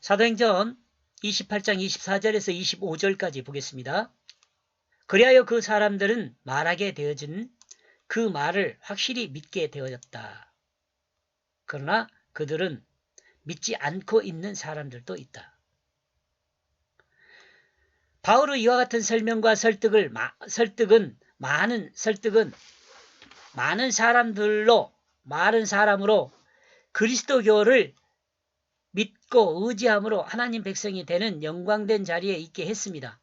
사도행전 28장 24절에서 25절까지 보겠습니다. 그리하여 그 사람들은 말하게 되어진 그 말을 확실히 믿게 되어졌다. 그러나 그들은 믿지 않고 있는 사람들도 있다. 바울의 이와 같은 설명과 설득은 많은 사람으로 그리스도교를 믿고 의지함으로 하나님 백성이 되는 영광된 자리에 있게 했습니다.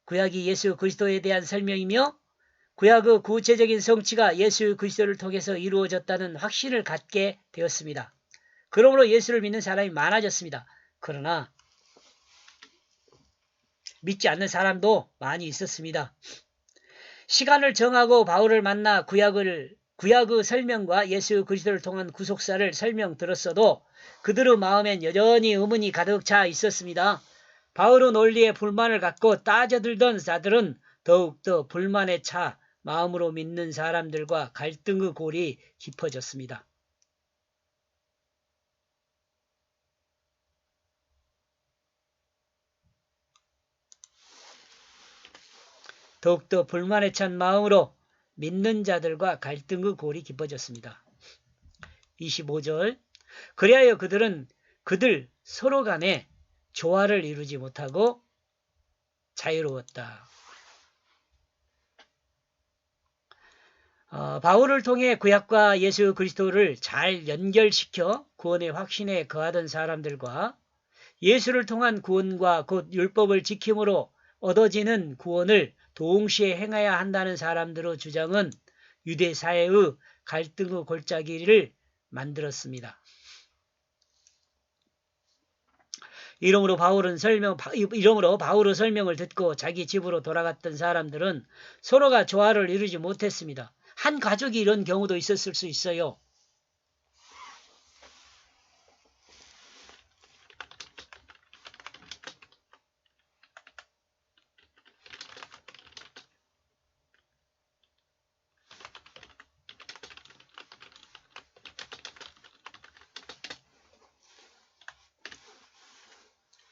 구약이 예수 그리스도에 대한 설명이며 구약의 구체적인 성취가 예수 그리스도를 통해서 이루어졌다는 확신을 갖게 되었습니다. 그러므로 예수를 믿는 사람이 많아졌습니다. 그러나 믿지 않는 사람도 많이 있었습니다. 시간을 정하고 바울을 만나 구약의 설명과 예수 그리스도를 통한 구속사를 설명 들었어도 그들의 마음엔 여전히 의문이 가득 차 있었습니다. 바울의 논리에 불만을 갖고 따져들던 자들은 더욱더 불만에 차 마음으로 믿는 사람들과 갈등의 골이 깊어졌습니다. 더욱더 불만에 찬 마음으로 믿는 자들과 갈등의 골이 깊어졌습니다. 25절 그리하여 그들 서로 간에 조화를 이루지 못하고 자유로웠다. 바울을 통해 구약과 예수 그리스도를 잘 연결시켜 구원의 확신에 거하던 사람들과 예수를 통한 구원과 곧 율법을 지킴으로 얻어지는 구원을 동시에 행해야 한다는 사람들의 주장은 유대 사회의 갈등의 골짜기를 만들었습니다. 이러므로 바울의 설명을 듣고 자기 집으로 돌아갔던 사람들은 서로가 조화를 이루지 못했습니다. 한 가족이 이런 경우도 있었을 수 있어요.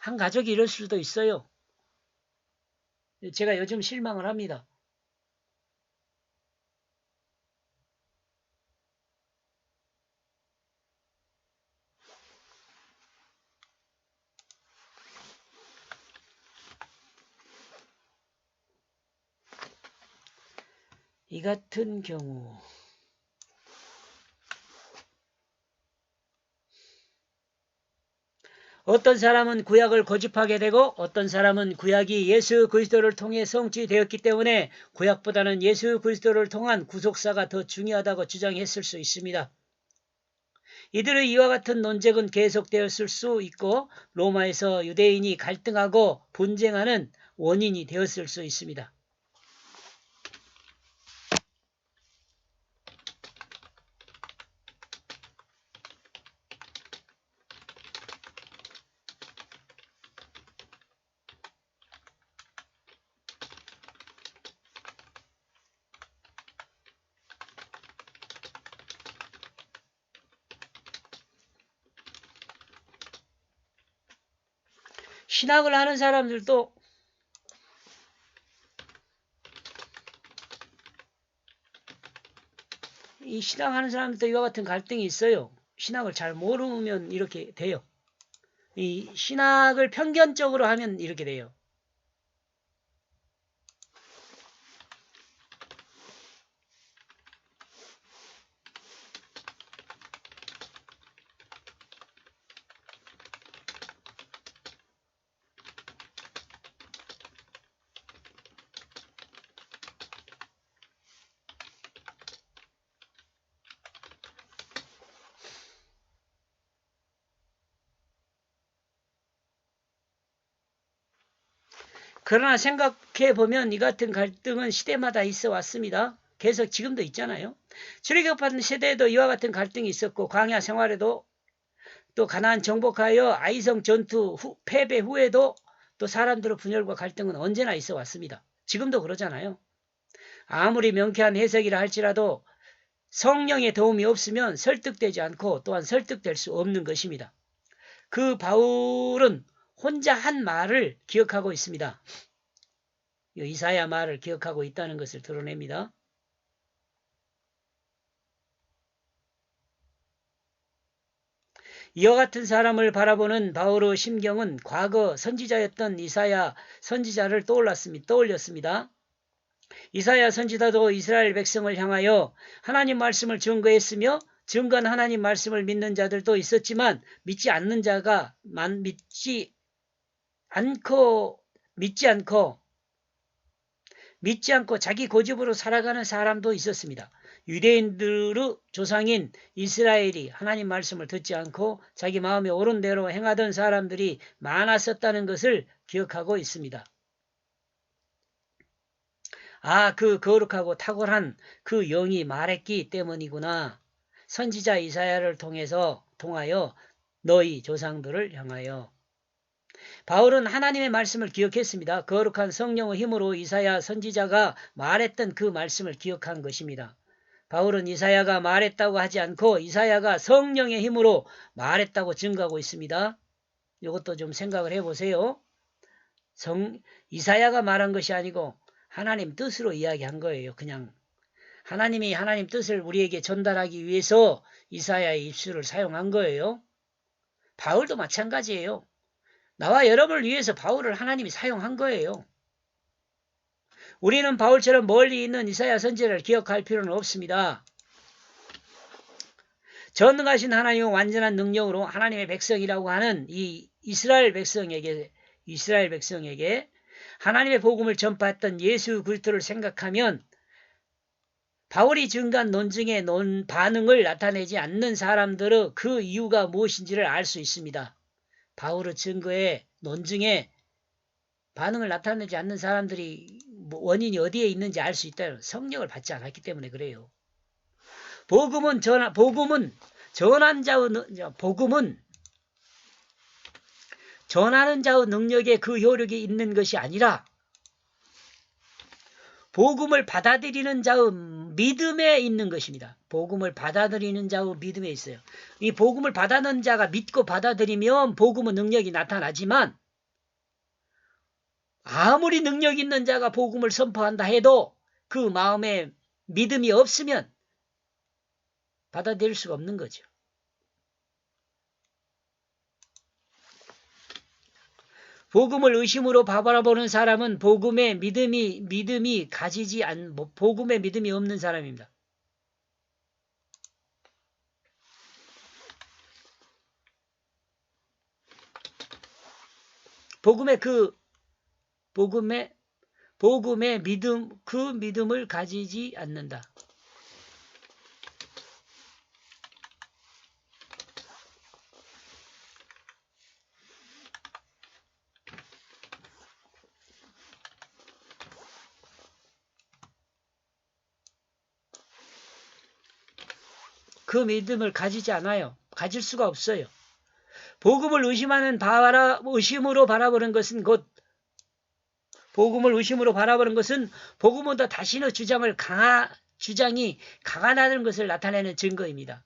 한 가족이 이럴 수도 있어요. 제가 요즘 실망을 합니다. 이 같은 경우 어떤 사람은 구약을 고집하게 되고 어떤 사람은 구약이 예수 그리스도를 통해 성취되었기 때문에 구약보다는 예수 그리스도를 통한 구속사가 더 중요하다고 주장했을 수 있습니다. 이들의 이와 같은 논쟁은 계속되었을 수 있고 로마에서 유대인이 갈등하고 분쟁하는 원인이 되었을 수 있습니다. 신학을 하는 사람들도 이와 같은 갈등이 있어요. 신학을 잘 모르면 이렇게 돼요. 이 신학을 편견적으로 하면 이렇게 돼요. 그러나 생각해보면 이 같은 갈등은 시대마다 있어 왔습니다. 계속 지금도 있잖아요. 출애굽하는 시대에도 이와 같은 갈등이 있었고 광야 생활에도 또 가나안 정복하여 아이성 전투 패배 후에도 또 사람들의 분열과 갈등은 언제나 있어 왔습니다. 지금도 그러잖아요. 아무리 명쾌한 해석이라 할지라도 성령의 도움이 없으면 설득되지 않고 또한 설득될 수 없는 것입니다. 그 바울은 혼자 한 말을 기억하고 있습니다. 이사야 말을 기억하고 있다는 것을 드러냅니다. 이와 같은 사람을 바라보는 바울의 심경은 과거 선지자였던 이사야 선지자를 떠올렸습니다. 이사야 선지자도 이스라엘 백성을 향하여 하나님 말씀을 증거했으며 증거한 하나님 말씀을 믿는 자들도 있었지만 믿지 않고 자기 고집으로 살아가는 사람도 있었습니다. 유대인들의 조상인 이스라엘이 하나님 말씀을 듣지 않고 자기 마음에 옳은 대로 행하던 사람들이 많았었다는 것을 기억하고 있습니다. 그 거룩하고 탁월한 그 영이 말했기 때문이구나. 선지자 이사야를 통하여 너희 조상들을 향하여. 바울은 하나님의 말씀을 기억했습니다. 거룩한 성령의 힘으로 이사야 선지자가 말했던 그 말씀을 기억한 것입니다. 바울은 이사야가 말했다고 하지 않고 이사야가 성령의 힘으로 말했다고 증거하고 있습니다. 이것도 좀 생각을 해보세요. 이사야가 말한 것이 아니고 하나님 뜻으로 이야기한 거예요. 그냥 하나님이 하나님 뜻을 우리에게 전달하기 위해서 이사야의 입술을 사용한 거예요. 바울도 마찬가지예요. 나와 여러분을 위해서 바울을 하나님이 사용한 거예요. 우리는 바울처럼 멀리 있는 이사야 선지자를 기억할 필요는 없습니다. 전능하신 하나님의 완전한 능력으로 하나님의 백성이라고 하는 이 이스라엘 백성에게 하나님의 복음을 전파했던 예수 그리스도를 생각하면 바울이 증거한 논증의 반응을 나타내지 않는 사람들의 그 이유가 무엇인지를 알 수 있습니다. 바울의 증거에 논증에 반응을 나타내지 않는 사람들이 원인이 어디에 있는지 알 수 있다. 성령을 받지 않았기 때문에 그래요. 복음은 전하는 자의 능력에 그 효력이 있는 것이 아니라 복음을 받아들이는 자의 믿음에 있는 것입니다. 복음을 받아들이는 자의 믿음에 있어요. 이 복음을 받아들이는 자가 믿고 받아들이면 복음의 능력이 나타나지만 아무리 능력 있는 자가 복음을 선포한다 해도 그 마음에 믿음이 없으면 받아들일 수가 없는 거죠. 복음을 의심으로 바라보는 사람은 복음에 믿음이 없는 사람입니다. 복음의 믿음을 가지지 않는다. 그 믿음을 가지지 않아요. 가질 수가 없어요. 복음을 의심으로 바라보는 것은 복음보다 자신의 주장이 강하다는 것을 나타내는 증거입니다.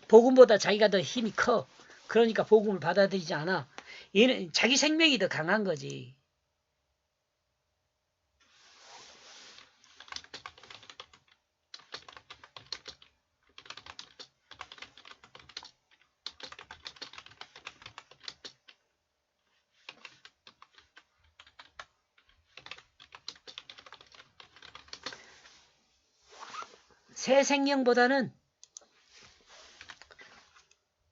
복음보다 자기가 더 힘이 커. 그러니까 복음을 받아들이지 않아. 얘는 자기 생명이 더 강한 거지. 새 생명보다는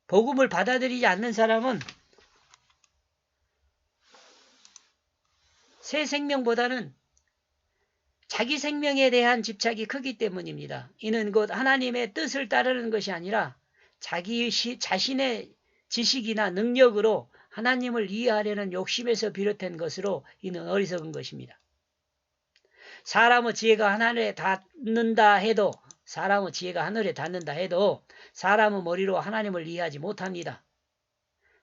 복음을 받아들이지 않는 사람은 새 생명보다는 자기 생명에 대한 집착이 크기 때문입니다. 이는 곧 하나님의 뜻을 따르는 것이 아니라 자신의 지식이나 능력으로 하나님을 이해하려는 욕심에서 비롯된 것으로 이는 어리석은 것입니다. 사람의 지혜가 하늘에 닿는다 해도 사람의 머리로 하나님을 이해하지 못합니다.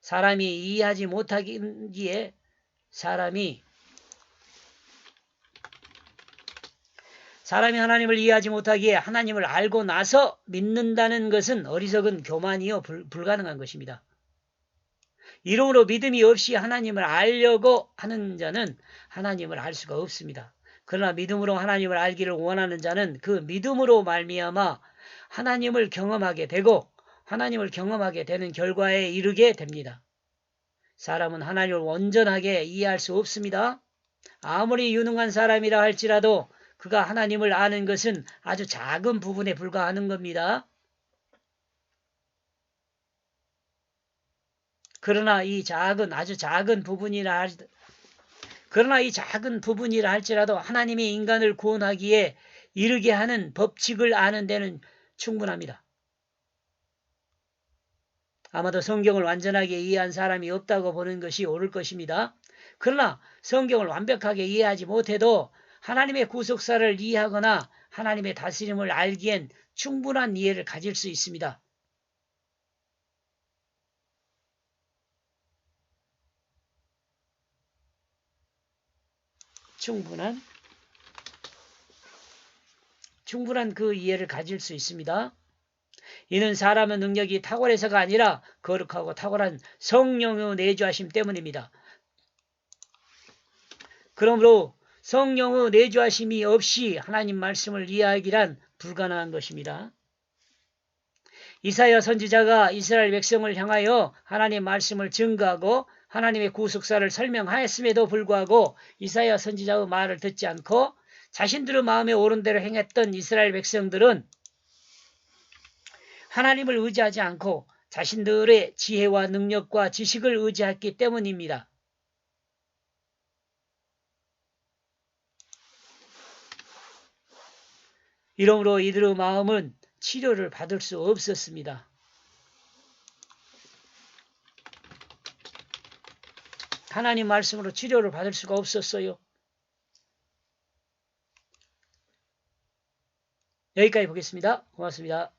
사람이 이해하지 못하기에 사람이 하나님을 이해하지 못하기에 하나님을 알고 나서 믿는다는 것은 어리석은 교만이요 불가능한 것입니다. 이러므로 믿음이 없이 하나님을 알려고 하는 자는 하나님을 알 수가 없습니다. 그러나 믿음으로 하나님을 알기를 원하는 자는 그 믿음으로 말미암아 하나님을 경험하게 되고 하나님을 경험하게 되는 결과에 이르게 됩니다. 사람은 하나님을 온전하게 이해할 수 없습니다. 아무리 유능한 사람이라 할지라도 그가 하나님을 아는 것은 아주 작은 부분에 불과하는 겁니다. 그러나 이 작은 부분이라 할지라도 하나님이 인간을 구원하기에 이르게 하는 법칙을 아는 데는 충분합니다. 아마도 성경을 완전하게 이해한 사람이 없다고 보는 것이 옳을 것입니다. 그러나 성경을 완벽하게 이해하지 못해도 하나님의 구속사를 이해하거나 하나님의 다스림을 알기엔 충분한 이해를 가질 수 있습니다. 충분한 그 이해를 가질 수 있습니다. 이는 사람의 능력이 탁월해서가 아니라 거룩하고 탁월한 성령의 내주하심 때문입니다. 그러므로 성령의 내주하심이 없이 하나님 말씀을 이해하기란 불가능한 것입니다. 이사야 선지자가 이스라엘 백성을 향하여 하나님 말씀을 증거하고 하나님의 구속사를 설명하였음에도 불구하고 이사야 선지자의 말을 듣지 않고 자신들의 마음에 옳은 대로 행했던 이스라엘 백성들은 하나님을 의지하지 않고 자신들의 지혜와 능력과 지식을 의지했기 때문입니다. 이러므로 이들의 마음은 치료를 받을 수 없었습니다. 하나님 말씀으로 치료를 받을 수가 없었어요. 여기까지 보겠습니다. 고맙습니다.